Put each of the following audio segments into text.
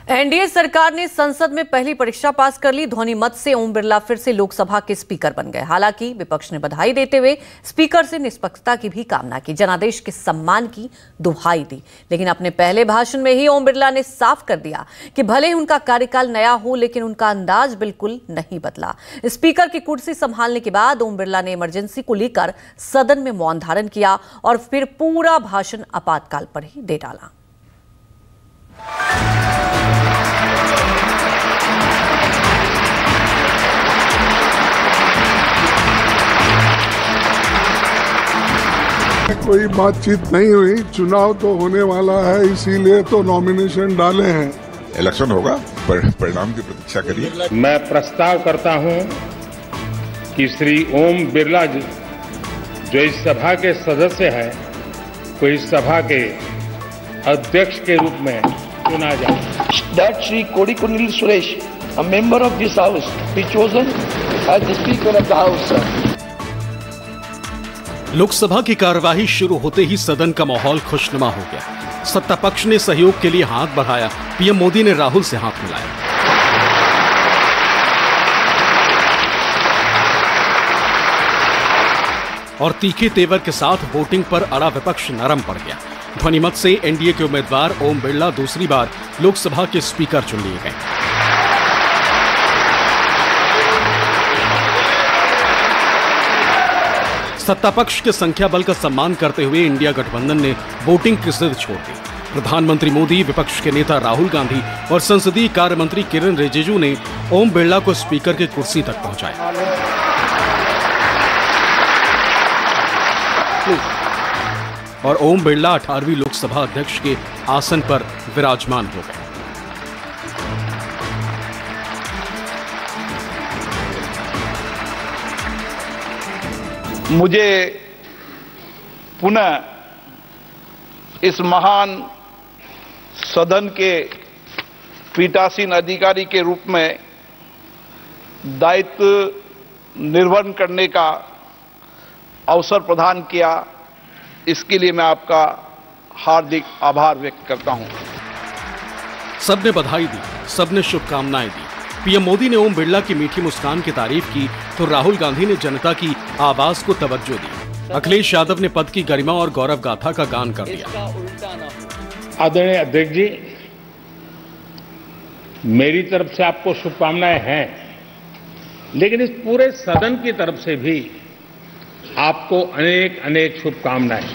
NDA सरकार ने संसद में पहली परीक्षा पास कर ली। ध्वनि मत से ओम बिरला फिर से लोकसभा के स्पीकर बन गए। हालांकि विपक्ष ने बधाई देते हुए स्पीकर से निष्पक्षता की भी कामना की, जनादेश के सम्मान की दुहाई दी। लेकिन अपने पहले भाषण में ही ओम बिरला ने साफ कर दिया कि भले ही उनका कार्यकाल नया हो, लेकिन उनका अंदाज बिल्कुल नहीं बदला। स्पीकर की कुर्सी संभालने के बाद ओम बिरला ने इमरजेंसी को लेकर सदन में मौन धारण किया और फिर पूरा भाषण आपातकाल पर ही दे डाला। कोई बातचीत नहीं हुई, चुनाव तो होने वाला है, इसीलिए तो नॉमिनेशन डाले हैं। इलेक्शन होगा, परिणाम की प्रतीक्षा करिए। मैं प्रस्ताव करता हूं कि श्री ओम बिरला जो इस सभा के सदस्य हैं, को इस सभा के अध्यक्ष के रूप में चुना जाए। That Shri Kodikkunil Suresh, a member of this house, be chosen as the Speaker of the House, sir. Lok Sabha की कार्यवाही शुरू होते ही सदन का माहौल खुशनुमा हो गया। सत्ता पक्ष ने सहयोग के लिए हाथ बढ़ाया। पीएम मोदी ने राहुल से हाथ मिलाया। और तीखे तेवर के साथ वोटिंग पर अड़ा विपक्ष नरम पड़ गया। ध्वनिमत से एनडीए के उम्मीदवार ओम बिरला दूसरी बार लोकसभा के स्पीकर चुन लिए गए। सत्ता पक्ष के संख्या बल का सम्मान करते हुए इंडिया गठबंधन ने वोटिंग की जिद छोड़ दी। प्रधानमंत्री मोदी, विपक्ष के नेता राहुल गांधी और संसदीय कार्य मंत्री किरण रिजिजू ने ओम बिरला को स्पीकर की कुर्सी तक पहुंचाया। और ओम बिरला 18वीं लोकसभा अध्यक्ष के आसन पर विराजमान हो गए। मुझे पुनः इस महान सदन के पीठासीन अधिकारी के रूप में दायित्व निर्वहन करने का अवसर प्रदान किया, इसके लिए मैं आपका हार्दिक आभार व्यक्त करता हूं। सबने बधाई दी, सबने शुभकामनाएं दी। पीएम मोदी ने ओम बिरला की मीठी मुस्कान की तारीफ की तो राहुल गांधी ने जनता की आवाज को तवज्जो दी। अखिलेश यादव ने पद की गरिमा और गौरव गाथा का गान कर दिया। आदरणीय अध्यक्ष जी, मेरी तरफ से आपको शुभकामनाएं हैं, लेकिन इस पूरे सदन की तरफ से भी आपको अनेक अनेक शुभकामनाएं।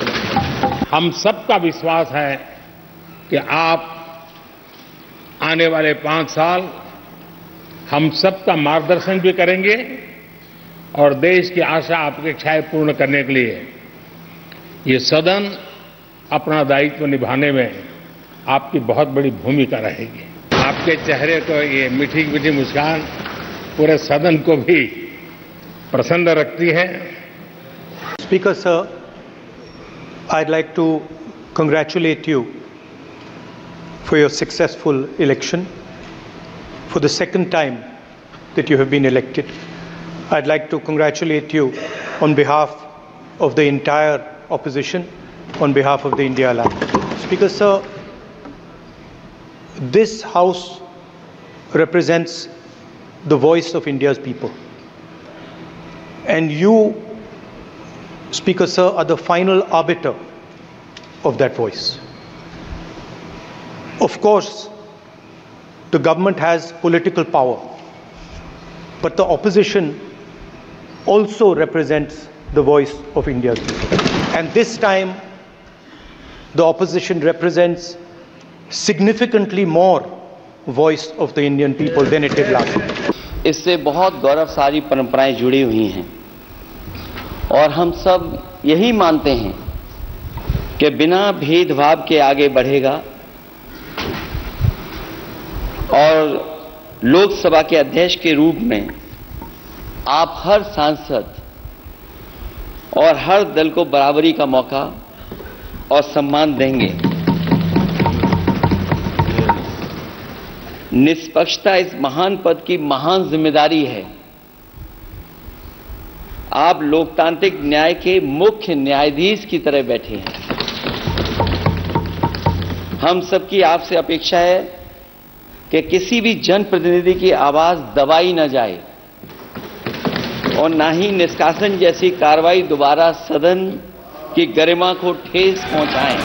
हम सबका विश्वास है कि आप आने वाले 5 साल हम सबका मार्गदर्शन भी करेंगे और देश की आशा अपेक्षाएं पूर्ण करने के लिए ये सदन अपना दायित्व निभाने में आपकी बहुत बड़ी भूमिका रहेगी। आपके चेहरे को ये मीठी मीठी मुस्कान पूरे सदन को भी प्रसन्न रखती है। Speaker sir, I'd like to congratulate you for your successful election. For the second time that you have been elected, I'd like to congratulate you on behalf of the entire opposition, on behalf of the India Alliance. Speaker sir, this House represents the voice of India's people. And you, Speaker sir, are the final arbiter of that voice. Of course, the government has political power, but the opposition also represents the voice of India's people. And this time, the opposition represents significantly more voice of the Indian people than it did last time. इससे बहुत गौरवशाली परंपराएं जुड़ी हुई हैं और हम सब यही मानते हैं कि बिना भेदभाव के आगे बढ़ेगा और लोकसभा के अध्यक्ष के रूप में आप हर सांसद और हर दल को बराबरी का मौका और सम्मान देंगे। निष्पक्षता इस महान पद की महान जिम्मेदारी है। आप लोकतांत्रिक न्याय के मुख्य न्यायाधीश की तरह बैठे हैं। हम सबकी आपसे अपेक्षा है कि किसी भी जनप्रतिनिधि की आवाज दबाई न जाए और न ही निष्कासन जैसी कार्रवाई दोबारा सदन की गरिमा को ठेस पहुंचाएं।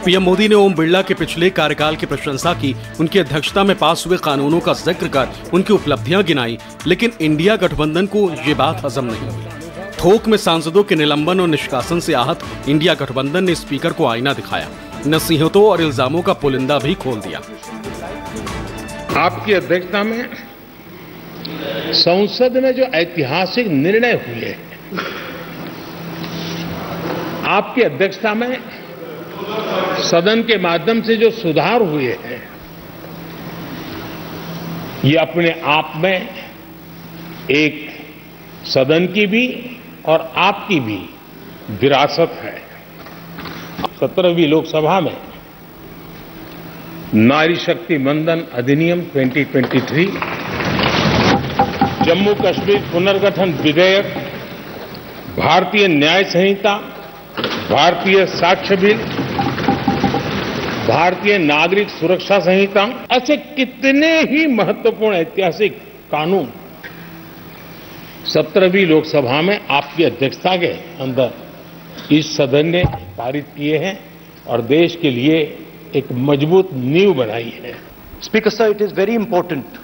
पीएम मोदी ने ओम बिरला के पिछले कार्यकाल की प्रशंसा की, उनकी अध्यक्षता में पास हुए कानूनों का जिक्र कर उनकी उपलब्धियां गिनाई, लेकिन इंडिया गठबंधन को ये बात हजम नहीं हुई। थोक में सांसदों के निलंबन और निष्कासन से आहत इंडिया गठबंधन ने स्पीकर को आईना दिखाया, नसीहतों और इल्जामों का पुलिंदा भी खोल दिया। आपकी अध्यक्षता में संसद में जो ऐतिहासिक निर्णय हुए, आपकी अध्यक्षता में सदन के माध्यम से जो सुधार हुए हैं, ये अपने आप में एक सदन की भी और आपकी भी विरासत है। 17वीं लोकसभा में नारी शक्ति वंदन अधिनियम 2023, जम्मू कश्मीर पुनर्गठन विधेयक, भारतीय न्याय संहिता, भारतीय साक्ष्य बिल, भारतीय नागरिक सुरक्षा संहिता, ऐसे कितने ही महत्वपूर्ण ऐतिहासिक कानून 17वीं लोकसभा में आपकी अध्यक्षता के अंदर इस सदन ने पारित किए हैं और देश के लिए एक मजबूत नींव बनाई है। Speaker sir, it is very important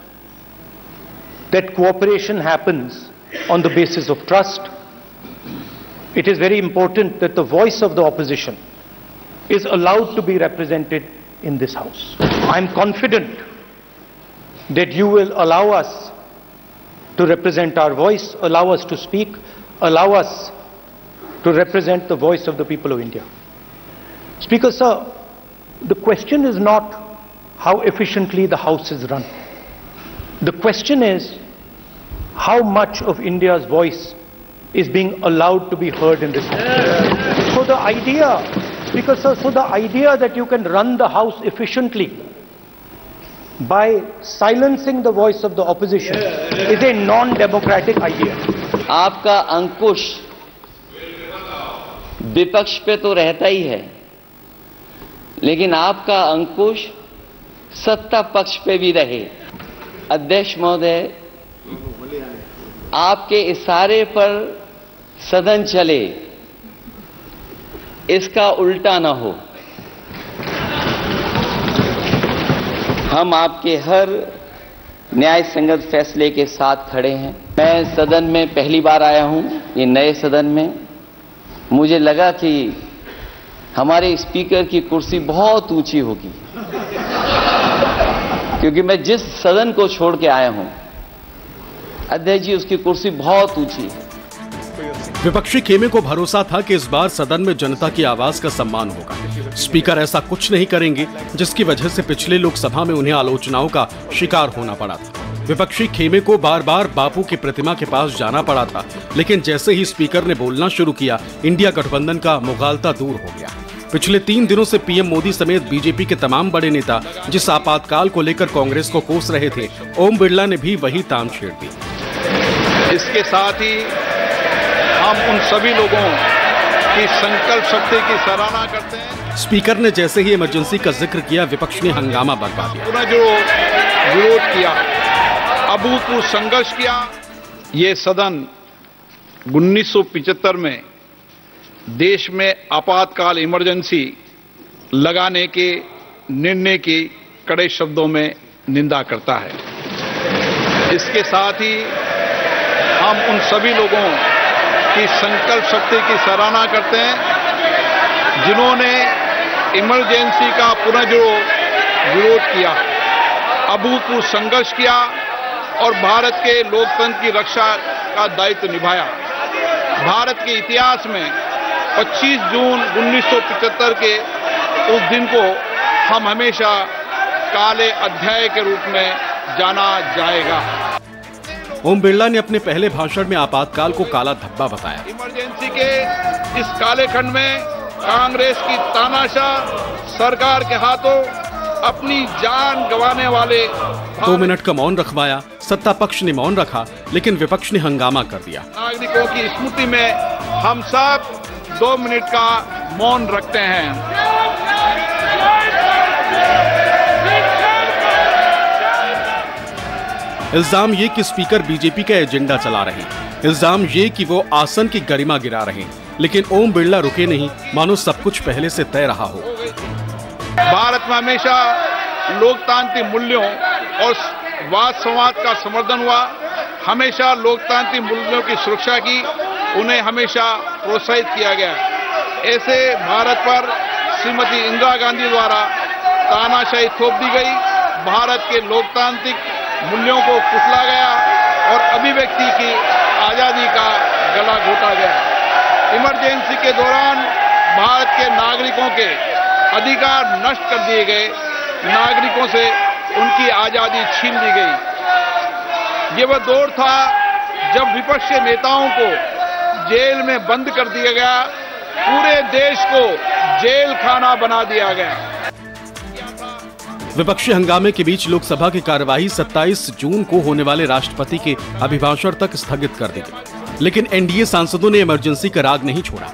that cooperation happens on the basis of trust. It is very important that the voice of the opposition is allowed to be represented in this House. I am confident that you will allow us to represent our voice, allow us to speak, allow us to represent the voice of the people of India. Speaker sir, the question is not how efficiently the House is run. The question is how much of India's voice is being allowed to be heard in this House. So the idea, Speaker sir, so the idea that you can run the House efficiently by silencing the voice of the opposition is a non-democratic idea. आपका अंकुश विपक्ष पे तो रहता ही है, लेकिन आपका अंकुश सत्ता पक्ष पे भी रहे। अध्यक्ष महोदय, आपके इशारे पर सदन चले, इसका उल्टा न हो। हम आपके हर न्याय संगत फैसले के साथ खड़े हैं। मैं सदन में पहली बार आया हूं, ये नए सदन में। मुझे लगा कि हमारे स्पीकर की कुर्सी बहुत ऊंची होगी, क्योंकि मैं जिस सदन को छोड़ के आया हूं, अध्यक्ष जी, उसकी कुर्सी बहुत ऊंची है। विपक्षी खेमे को भरोसा था कि इस बार सदन में जनता की आवाज का सम्मान होगा। स्पीकर ऐसा कुछ नहीं करेंगे जिसकी वजह से पिछले लोकसभा में उन्हें आलोचनाओं का शिकार होना पड़ा था। विपक्षी खेमे को बार बार बापू की प्रतिमा के पास जाना पड़ा था, लेकिन जैसे ही स्पीकर ने बोलना शुरू किया, इंडिया गठबंधन का मुगालता दूर हो गया। पिछले 3 दिनों से पीएम मोदी समेत बीजेपी के तमाम बड़े नेता जिस आपातकाल को लेकर कांग्रेस को कोस रहे थे, ओम बिरला ने भी वही तान छेड़ दी। इसके साथ ही हम उन सभी लोगों की संकल्प शक्ति की सराहना करते हैं। स्पीकर ने जैसे ही इमरजेंसी का जिक्र किया, विपक्ष ने हंगामा बरपा दिया। उन्होंने जो विरोध किया, अभूतपूर्व संघर्ष किया। ये सदन 1975 में देश में आपातकाल इमरजेंसी लगाने के निर्णय की कड़े शब्दों में निंदा करता है। इसके साथ ही हम उन सभी लोगों की संकल्प शक्ति की सराहना करते हैं जिन्होंने इमरजेंसी का पुनः जो विरोध किया, अभूतपूर्व संघर्ष किया और भारत के लोकतंत्र की रक्षा का दायित्व निभाया। भारत के इतिहास में 25 जून 1975 के उस दिन को हम हमेशा काले अध्याय के रूप में जाना जाएगा। ओम बिरला ने अपने पहले भाषण में आपातकाल को काला धब्बा बताया। इमरजेंसी के इस काले खंड में कांग्रेस की तानाशाह सरकार के हाथों अपनी जान गंवाने वाले 2 मिनट का मौन रखवाया। सत्ता पक्ष ने मौन रखा, लेकिन विपक्ष ने हंगामा कर दिया। नागरिकों की स्मृति में हम सब 2 मिनट का मौन रखते हैं। इल्जाम ये कि स्पीकर बीजेपी का एजेंडा चला रहे हैं। इल्जाम ये कि वो आसन की गरिमा गिरा रहे हैं। लेकिन ओम बिरला रुके नहीं, मानो सब कुछ पहले से तय रहा हो। भारत में हमेशा लोकतांत्रिक मूल्यों और वाद संवाद का समर्थन हुआ, हमेशा लोकतांत्रिक मूल्यों की सुरक्षा की, उन्हें हमेशा प्रोत्साहित किया गया। ऐसे भारत पर श्रीमती इंदिरा गांधी द्वारा तानाशाही थोप दी गई, भारत के लोकतांत्रिक मूल्यों को कुचला गया और अभिव्यक्ति की आजादी का गला घोटा गया। इमरजेंसी के दौरान भारत के नागरिकों के अधिकार नष्ट कर दिए गए, नागरिकों से उनकी आजादी छीन ली गई। ये वह दौर था जब विपक्ष के नेताओं को जेल में बंद कर दिया गया, पूरे देश को जेल खाना बना दिया गया। विपक्षी हंगामे के बीच लोकसभा की कार्यवाही 27 जून को होने वाले राष्ट्रपति के अभिभाषण तक स्थगित कर दी गई। लेकिन एनडीए सांसदों ने इमरजेंसी का राग नहीं छोड़ा।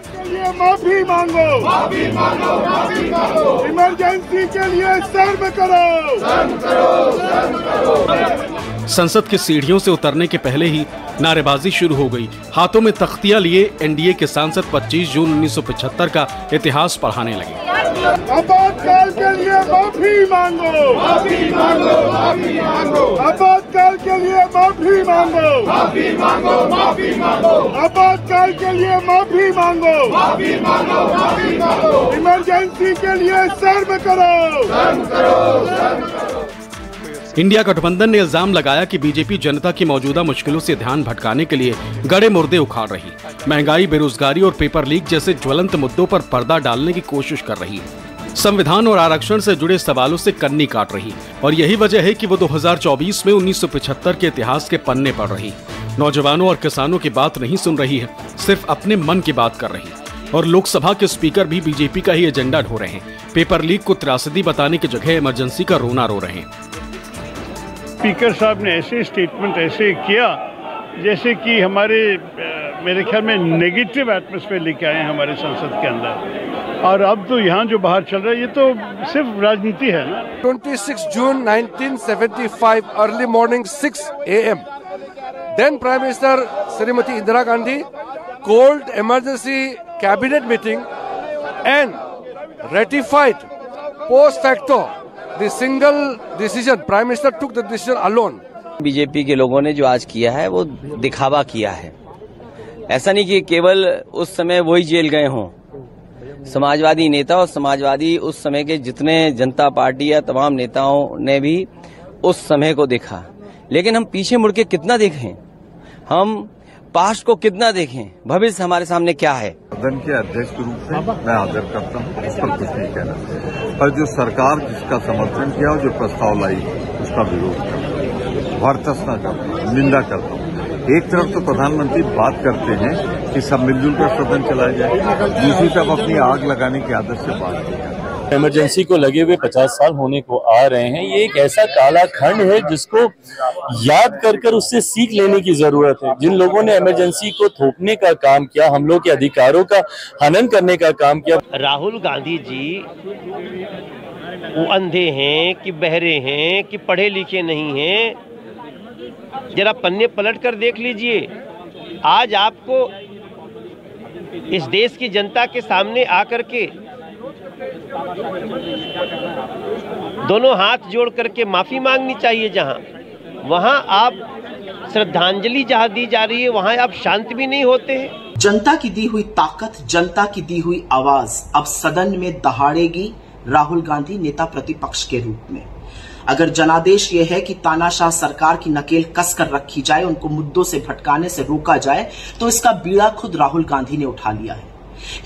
माफी मांगो, माफी मांगो, माफी मांगो, इमरजेंसी के लिए सर्व करो, सर्व करो, सर्व करो। संसद की सीढ़ियों से उतरने के पहले ही नारेबाजी शुरू हो गई। हाथों में तख्तियां लिए एनडीए के सांसद 25 जून 1975 का इतिहास पढ़ाने लगे। आपातकाल के लिए माफी मांगो, माफी मांगो, माफी मांगो, आपातकाल के लिए माफी मांगो, माफी मांगो, माफी मांगो, आपातकाल के लिए माफी मांगो, माफी मांगो, माफी मांगो, इमरजेंसी के लिए सर्व करो, सर्व करो, सर्व करो। इंडिया गठबंधन ने इल्जाम लगाया कि बीजेपी जनता की मौजूदा मुश्किलों से ध्यान भटकाने के लिए गड़े मुर्दे उखाड़ रही, महंगाई, बेरोजगारी और पेपर लीक जैसे ज्वलंत मुद्दों पर पर्दा डालने की कोशिश कर रही है। संविधान और आरक्षण से जुड़े सवालों से कन्नी काट रही और यही वजह है कि वो 2024 में 1975 के इतिहास के पन्ने पढ़ रही। नौजवानों और किसानों की बात नहीं सुन रही है, सिर्फ अपने मन की बात कर रही। और लोकसभा के स्पीकर भी बीजेपी का ही एजेंडा ढो रहे हैं। पेपर लीक को त्रासदी बताने की जगह इमरजेंसी का रोना रो रहे हैं। स्पीकर साहब ने ऐसे स्टेटमेंट ऐसे किया जैसे कि हमारे मेरे ख्याल में नेगेटिव एटमॉस्फेयर लेके आए हैं हमारे संसद के अंदर। और अब तो यहाँ जो बाहर चल रहा है ये तो सिर्फ राजनीति है ना। 26 June 1975 early morning 6 AM then prime minister Shrimati Indira Gandhi called emergency cabinet meeting and ratified post facto the single decision. Prime Minister took the decision alone. BJP के लोगों ने जो आज किया है वो दिखावा किया है। ऐसा नहीं कि केवल उस समय वही जेल गए हों। समाजवादी नेता और समाजवादी उस समय के जितने जनता पार्टी या तमाम नेताओं ने भी उस समय को देखा, लेकिन हम पीछे मुड़ के कितना देखें, हम पास्ट को कितना देखें, भविष्य हमारे सामने क्या है। सदन के अध्यक्ष के रूप में मैं आदर करता हूँ, उस पर कुछ नहीं कहना, पर जो सरकार जिसका समर्थन किया और जो प्रस्ताव लाई उसका विरोध करता हूँ, भर्त्सना करता हूँ, निंदा करता हूँ। एक तरफ तो प्रधानमंत्री बात करते हैं कि सब मिलजुल कर सदन चलाया जाए, दूसरी तरफ अपनी आग लगाने की आदत से बात करते हैं। इमरजेंसी को लगे हुए 50 साल होने को आ रहे हैं। ये एक ऐसा काला खंड है जिसको याद कर उससे सीख लेने की जरूरत है। जिन लोगों ने इमरजेंसी को थोपने का काम किया, हम लोग के अधिकारों का हनन करने का काम किया। राहुल गांधी जी वो अंधे हैं कि बहरे हैं कि पढ़े लिखे नहीं हैं? जरा पन्ने पलट कर देख लीजिए। आज आपको इस देश की जनता के सामने आकर के दोनों हाथ जोड़ करके माफी मांगनी चाहिए। जहां वहां आप श्रद्धांजलि जहां दी जा रही है वहां आप शांत भी नहीं होते हैं। जनता की दी हुई ताकत, जनता की दी हुई आवाज अब सदन में दहाड़ेगी राहुल गांधी नेता प्रतिपक्ष के रूप में। अगर जनादेश यह है कि तानाशाह सरकार की नकेल कस कर रखी जाए, उनको मुद्दों से भटकाने से रोका जाए, तो इसका बीड़ा खुद राहुल गांधी ने उठा लिया है।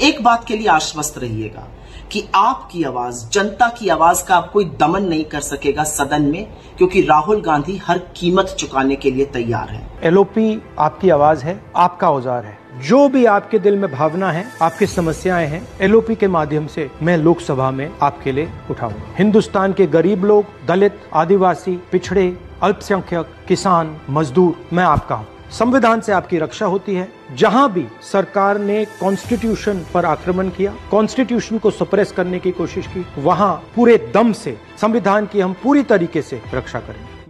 एक बात के लिए आश्वस्त रहिएगा कि आपकी आवाज, जनता की आवाज का अब कोई दमन नहीं कर सकेगा सदन में, क्योंकि राहुल गांधी हर कीमत चुकाने के लिए तैयार है। एलओपी आपकी आवाज है, आपका औजार है। जो भी आपके दिल में भावना है, आपकी समस्याएं हैं, एलओपी के माध्यम से मैं लोकसभा में आपके लिए उठाऊंगा। हिंदुस्तान के गरीब लोग, दलित, आदिवासी, पिछड़े, अल्पसंख्यक, किसान, मजदूर, मैं आपका हूँ। संविधान से आपकी रक्षा होती है। जहां भी सरकार ने कॉन्स्टिट्यूशन पर आक्रमण किया, कॉन्स्टिट्यूशन को सप्रेस करने की कोशिश की, वहां पूरे दम से संविधान की हम पूरी तरीके से रक्षा करेंगे।